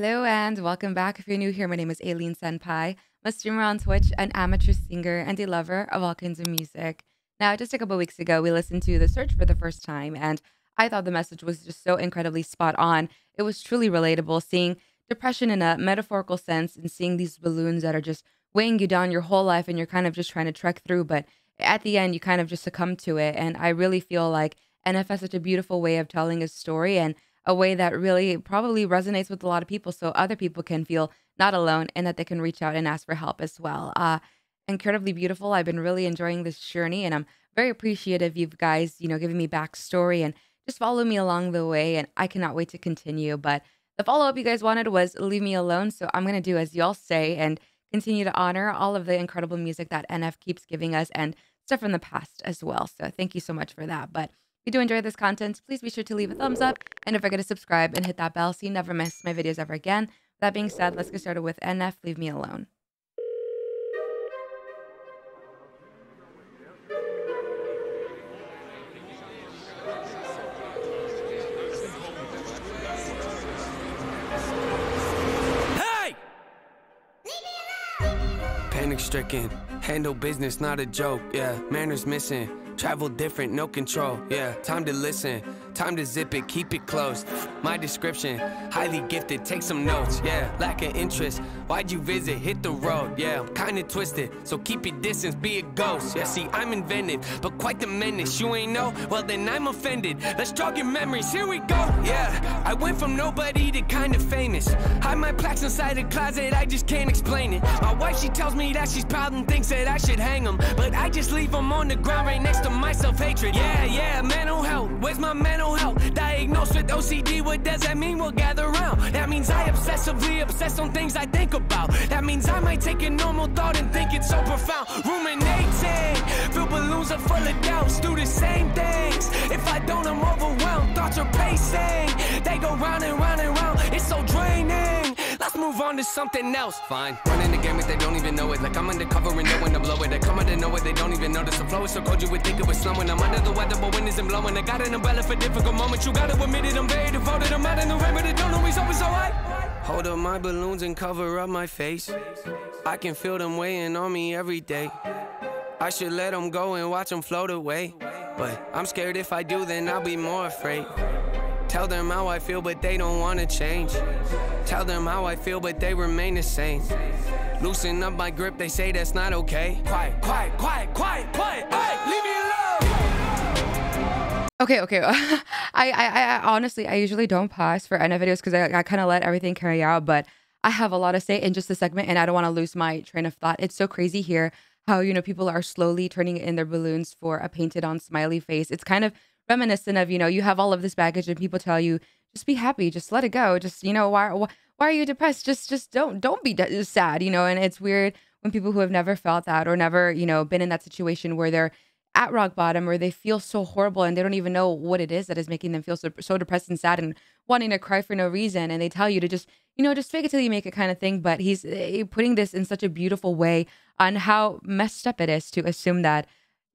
Hello and welcome back. If you're new here, my name is Aileen Senpai. I'm a streamer on Twitch, an amateur singer, and a lover of all kinds of music. Now, just a couple weeks ago, we listened to The Search for the first time, and I thought the message was just so incredibly spot on. It was truly relatable, seeing depression in a metaphorical sense and seeing these balloons that are just weighing you down your whole life and you're kind of just trying to trek through, but at the end, you kind of just succumb to it. And I really feel like NF has such a beautiful way of telling his story and a way that really probably resonates with a lot of people so other people can feel not alone and that they can reach out and ask for help as well. Incredibly beautiful. I've been really enjoying this journey and I'm very appreciative you guys, giving me backstory and just follow me along the way. And I cannot wait to continue. But the follow-up you guys wanted was leave me alone. So I'm going to do as y'all say and continue to honor all of the incredible music that NF keeps giving us and stuff from the past as well. So thank you so much for that. But if you do enjoy this content, please be sure to leave a thumbs up and don't forget to subscribe and hit that bell so you never miss my videos ever again. That being said, let's get started with NF, Leave Me Alone. Hey! Panic stricken, handle business, not a joke, yeah. Manners missing, travel different, no control, yeah. Time to listen, time to zip it, keep it close. My description, highly gifted, take some notes, yeah. Lack of interest, why'd you visit, hit the road, yeah. I'm kinda twisted, so keep your distance, be a ghost, yeah. See, I'm inventive, but quite the menace. You ain't know, well then I'm offended. Let's jog your memories, here we go, yeah. I went from nobody to kinda famous. Hide my plaques inside a closet, I just can't explain it. My wife, she tells me that she's proud and thinks that I should hang them, but I just leave them on the ground right next to my self-hatred. Yeah, mental health, where's my mental health? Diagnosed with OCD, what does that mean? We'll gather around. That means I obsessively obsess on things I think about. That means I might take a normal thought and think it's so profound. Ruminating, fill balloons are full of doubts, do the same things. If I don't, I'm overwhelmed, thoughts are pacing. They go round and round and round, it's so draining. Let's move on to something else. Fine, running the game if they don't even know it. Like I'm undercover and know when to blow it. They come out of nowhere, they don't even notice. The flow is so cold you would think it was slowing. I'm under the weather but wind isn't blowing. I got an umbrella for difficult moments. You gotta admit it, I'm very devoted. I'm out in the rain but it don't always alright. Hold up my balloons and cover up my face. I can feel them weighing on me every day. I should let them go and watch them float away, but I'm scared if I do then I'll be more afraid. Tell them how I feel but they don't wanna change. Tell them how I feel but they remain the same. Loosen up my grip, they say that's not okay. Quiet, quiet, quiet, quiet, quiet. Hey, leave me alone. Okay. I honestly, I usually don't pause for NF videos because I kind of let everything carry out, but I have a lot to say in just a segment and I don't want to lose my train of thought. It's so crazy here how, people are slowly turning in their balloons for a painted on smiley face. It's kind of reminiscent of, you have all of this baggage and people tell you, just be happy, just let it go. Just, why are you depressed? Just don't be sad, and it's weird when people who have never felt that or never, been in that situation where they're at rock bottom or they feel so horrible and they don't even know what it is that is making them feel so depressed and sad and wanting to cry for no reason. And they tell you to just, just fake it till you make it kind of thing. But he's putting this in such a beautiful way on how messed up it is to assume that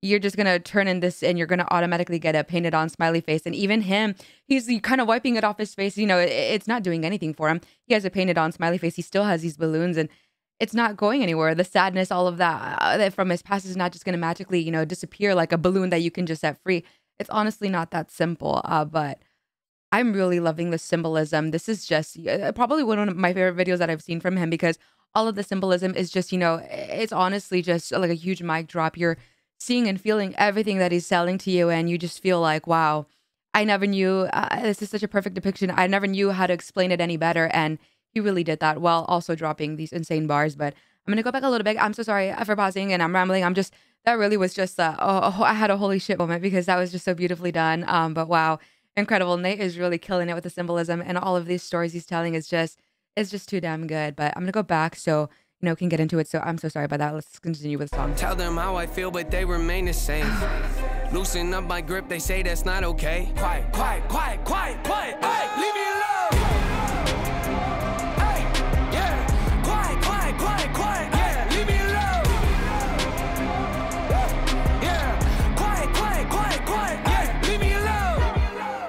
you're just going to turn in this and you're going to automatically get a painted on smiley face. And even him, he's kind of wiping it off his face. It's not doing anything for him. He has a painted on smiley face. He still has these balloons and it's not going anywhere. The sadness, all of that from his past is not just going to magically, disappear like a balloon that you can just set free. It's honestly not that simple. But I'm really loving the symbolism. This is just probably one of my favorite videos that I've seen from him because all of the symbolism is just, it's honestly just like a huge mic drop. You're seeing and feeling everything that he's selling to you and you just feel like, wow, I never knew, this is such a perfect depiction. I never knew how to explain it any better. And he really did that while also dropping these insane bars. But I'm going to go back a little bit. I'm so sorry for pausing and I'm rambling. That really was just, I had a holy shit moment because that was just so beautifully done. But wow, incredible. Nate is really killing it with the symbolism and all of these stories he's telling is just too damn good. But I'm going to go back so can get into it. So I'm so sorry about that. Let's continue with the song. Tell them how I feel, but they remain the same. Loosen up my grip, they say that's not okay. Quiet, quiet, quiet, quiet, quiet. Hey, leave me alone. Hey, yeah. Quiet, quiet, quiet, quiet. Yeah, leave me alone. Yeah, quiet, quiet, quiet, quiet. Yeah, leave me alone.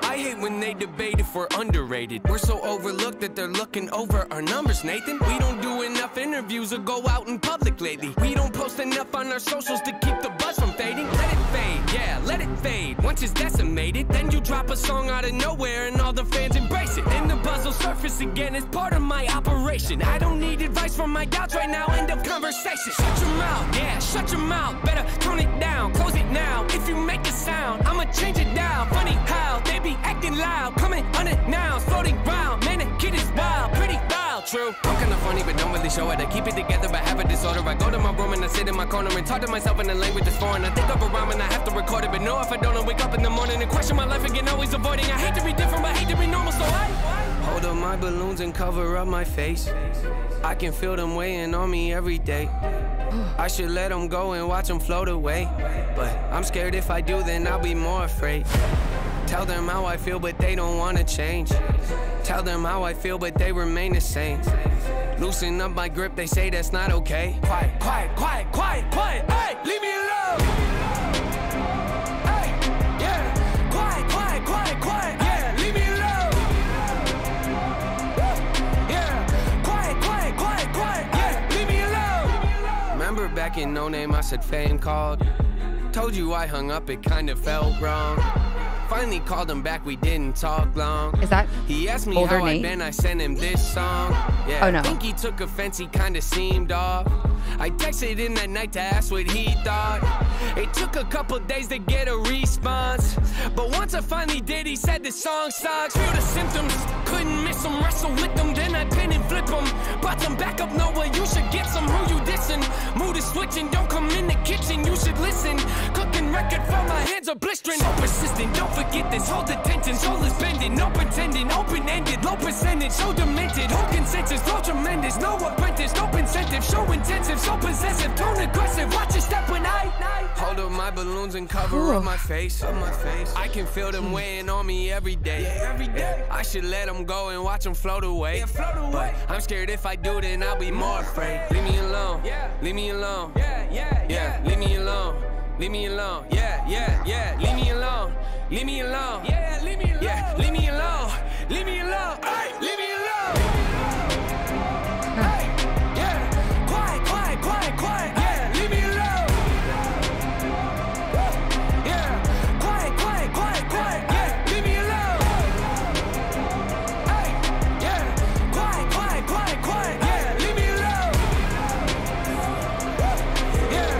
I hate when they debate if if we're underrated. We're so overlooked that they're looking over our numbers, Nathan. We don't do enough interviews or go out in public lately. We don't post enough on our socials to keep the buzz from fading. Let it fade, yeah, let it fade. Once it's decimated, then you drop a song out of nowhere and all the fans embrace it. Then the buzz will surface again as part of my operation. I don't need advice from my doubts right now, end of conversation. Shut your mouth, yeah, shut your mouth. Better tone it down, close it now. If you make a sound, I'ma change it down. Funny how they be acting loud, coming unannounced, floating round. Man, the kid is wild, pretty wild, true. I'm kinda funny, but don't really show it. I keep it together, but have a disorder. I go to my room and I sit in my corner and talk to myself in a language that's foreign. I think up a rhyme and I have to record it, but no, if I don't, I wake up in the morning and question my life again, always avoiding. I hate to be different, but hate to be normal, so I hold up my balloons and cover up my face. I can feel them weighing on me every day. I should let them go and watch them float away, but I'm scared if I do, then I'll be more afraid. Tell them how I feel, but they don't wanna change. Tell them how I feel, but they remain the same. Loosen up my grip, they say that's not okay. Quiet, quiet, quiet, quiet, quiet. Hey, leave me alone. Hey, yeah. Quiet, quiet, quiet, quiet. Yeah, leave me alone. Yeah. Quiet, quiet, quiet, quiet. Yeah, leave me alone. Remember back in No Name, I said fame called. Told you I hung up, it kind of felt wrong. Finally called him back, we didn't talk long. Is that He asked me older how Nate? I'd been, I sent him this song. Yeah, Oh, no. I think he took offense, he kinda seemed off. I texted him that night to ask what he thought. It took a couple days to get a response, but once I finally did, he said the song sucks. Feel the symptoms, couldn't miss him, wrestle with them, then I pin and flip him. Brought some back up, Noah, you should get some. Who you dissing? Mood is switching, don't come in the kitchen, you should listen. Cooking record for my hands are blistering. So persistent, don't forget this, hold attention. Soul is bending, no pretending, open-ended, low percentage, so demented. Whole consensus, flow tremendous, no apprentice, no incentive, show intensive, so possessive, tone aggressive. Watch your step when I hold up my balloons and cover up my face. I can feel them weighing on me every day. I should let them go and watch them float away. But I'm scared if I do, then I'll be more afraid. Leave me alone, leave me alone, yeah, leave me alone. Leave me alone, yeah, leave me alone, leave me alone, yeah, leave me alone, leave me alone, hey, leave me alone, hey, yeah, quiet, quiet, quiet, quiet, yeah, leave me alone, yeah, quiet, quiet, quiet, quiet, yeah, leave me alone, hey, yeah, quiet, quiet, quiet, quiet, yeah, leave me alone, yeah,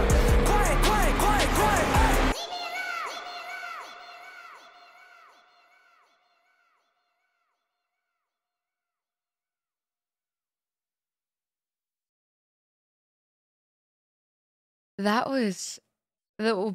quiet, quiet, quiet, quiet, hey. That was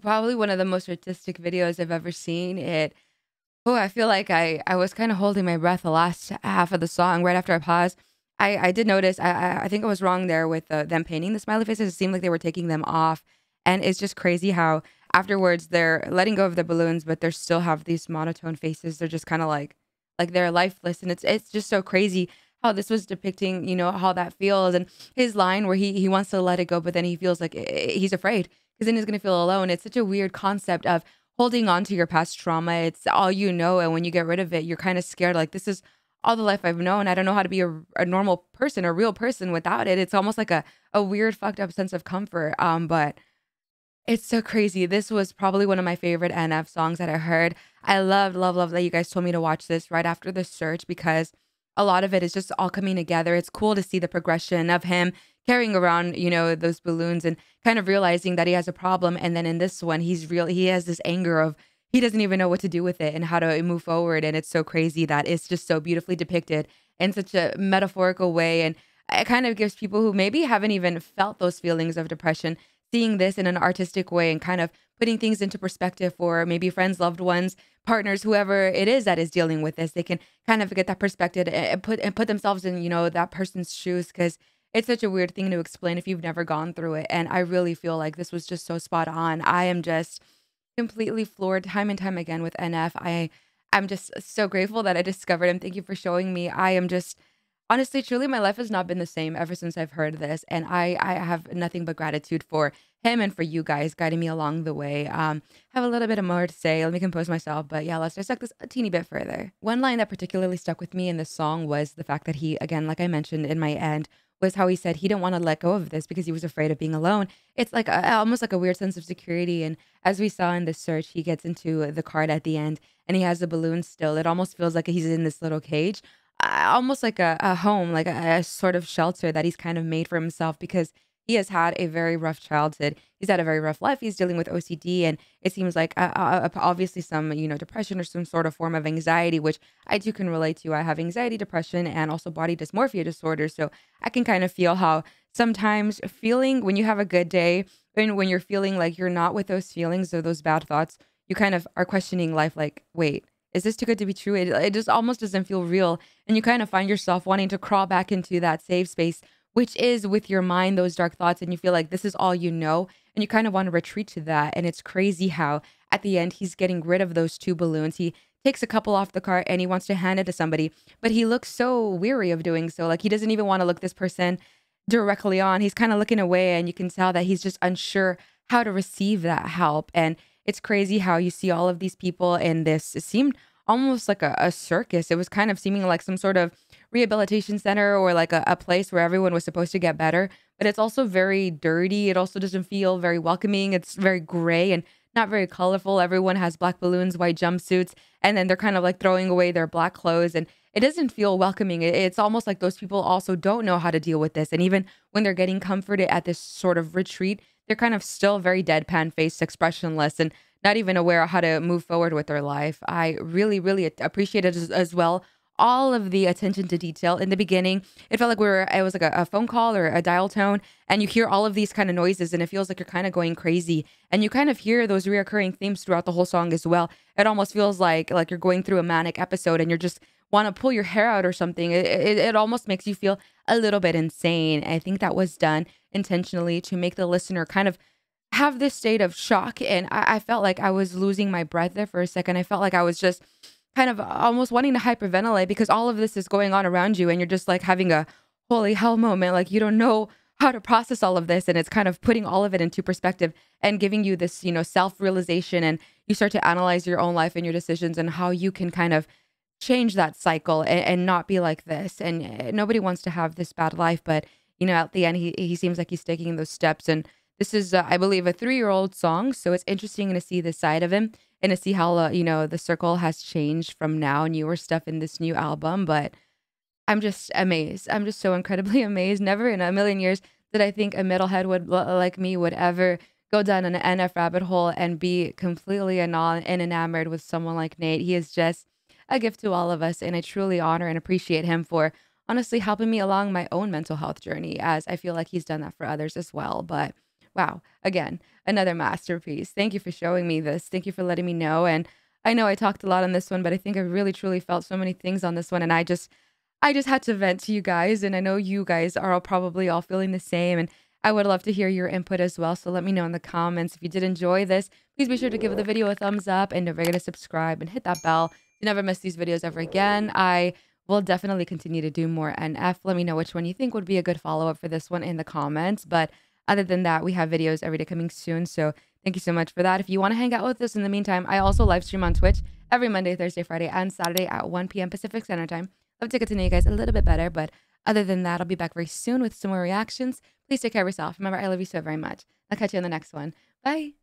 probably one of the most artistic videos I've ever seen. I feel like I was kind of holding my breath the last half of the song right after I paused. I did notice, I think I was wrong there with them painting the smiley faces. It seemed like they were taking them off. And it's just crazy how afterwards they're letting go of the balloons, but they still have these monotone faces. They're just kind of like they're lifeless. And it's just so crazy how this was depicting, how that feels. And his line where he wants to let it go, but then he feels like he's afraid because then he's going to feel alone. It's such a weird concept of holding on to your past trauma. It's all you know. And when you get rid of it, you're kind of scared. Like, this is all the life I've known. I don't know how to be a normal person, a real person without it. It's almost like a weird, fucked up sense of comfort. But it's so crazy. This was probably one of my favorite NF songs that I heard. I love that you guys told me to watch this right after the search because a lot of it is just all coming together. It's cool to see the progression of him carrying around, those balloons and kind of realizing that he has a problem. And then in this one, he has this anger of he doesn't even know what to do with it and how to move forward. And it's so crazy that it's just so beautifully depicted in such a metaphorical way. And it kind of gives people who maybe haven't even felt those feelings of depression, seeing this in an artistic way and kind of putting things into perspective for maybe friends, loved ones, partners, whoever it is that is dealing with this. They can kind of get that perspective and put themselves in, that person's shoes, because it's such a weird thing to explain if you've never gone through it. And I really feel like this was just so spot on. I am just completely floored time and time again with NF. I'm just so grateful that I discovered him. Thank you for showing me. I am just Honestly, truly, my life has not been the same ever since I've heard this, and I have nothing but gratitude for him and for you guys guiding me along the way. Have a little bit more to say. Let me compose myself, but yeah, let's dissect this a teeny bit further. One line that particularly stuck with me in this song was the fact that he, again, like I mentioned in my end, was how he said he didn't want to let go of this because he was afraid of being alone. It's like almost like a weird sense of security. And as we saw in this search, he gets into the card at the end and he has the balloon still. It almost feels like he's in this little cage, almost like a home, like a sort of shelter that he's kind of made for himself because he has had a very rough childhood. He's had a very rough life. He's dealing with OCD, and it seems like obviously some depression or some sort of form of anxiety, which I too can relate to. I have anxiety, depression, and also body dysmorphia disorder. So I can kind of feel how sometimes feeling when you have a good day and when you're feeling like you're not with those feelings or those bad thoughts, you kind of are questioning life. Like, wait, is this too good to be true? It just almost doesn't feel real. And you kind of find yourself wanting to crawl back into that safe space, which is with your mind, those dark thoughts. And you feel like this is all you know. And you kind of want to retreat to that. And it's crazy how at the end, he's getting rid of those two balloons. He takes a couple off the cart and he wants to hand it to somebody, but he looks so weary of doing so. Like he doesn't even want to look this person directly on. He's kind of looking away and you can tell that he's just unsure how to receive that help. And it's crazy how you see all of these people in this. It seemed almost like a circus. It was kind of seeming like some sort of rehabilitation center or like a place where everyone was supposed to get better. But it's also very dirty. It also doesn't feel very welcoming. It's very gray and not very colorful. Everyone has black balloons, white jumpsuits, and then they're kind of like throwing away their black clothes. And it doesn't feel welcoming. It's almost like those people also don't know how to deal with this. And even when they're getting comforted at this sort of retreat, they're kind of still very deadpan faced, expressionless, and not even aware of how to move forward with their life. I really, really appreciated as well all of the attention to detail in the beginning. It felt like it was like a phone call or a dial tone, and you hear all of these kind of noises, and it feels like you're kind of going crazy. And you kind of hear those reoccurring themes throughout the whole song as well. It almost feels like you're going through a manic episode, and you're just want to pull your hair out or something. It almost makes you feel a little bit insane. I think that was done intentionally to make the listener kind of have this state of shock. And I felt like I was losing my breath there for a second. I felt like I was just kind of almost wanting to hyperventilate because all of this is going on around you and you're just like having a holy hell moment. Like you don't know how to process all of this. And it's kind of putting all of it into perspective and giving you this, self-realization. And you start to analyze your own life and your decisions and how you can kind of change that cycle and not be like this. And nobody wants to have this bad life. But, at the end, he seems like he's taking those steps. And this is, I believe, a 3-year-old song. So it's interesting to see this side of him and to see how, the circle has changed from now, newer stuff in this new album. But I'm just amazed. I'm just so incredibly amazed. Never in a million years did I think a metalhead like me would ever go down an NF rabbit hole and be completely enamored with someone like Nate. He is just a gift to all of us. And I truly honor and appreciate him for honestly helping me along my own mental health journey, as I feel like he's done that for others as well. But wow, again, another masterpiece. Thank you for showing me this. Thank you for letting me know. And I know I talked a lot on this one, but I think I really truly felt so many things on this one. And I just had to vent to you guys. And I know you guys are probably all feeling the same. And I would love to hear your input as well. So let me know in the comments. If you did enjoy this, please be sure to give the video a thumbs up and don't forget to subscribe and hit that bell. You never miss these videos ever again. I will definitely continue to do more NF. Let me know which one you think would be a good follow-up for this one in the comments. But other than that, we have videos every day coming soon. So thank you so much for that. If you want to hang out with us in the meantime, I also live stream on Twitch every Monday, Thursday, Friday, and Saturday at 1 p.m. Pacific Standard Time. Love to get to know you guys a little bit better. But other than that, I'll be back very soon with some more reactions. Please take care of yourself. Remember, I love you so very much. I'll catch you on the next one. Bye.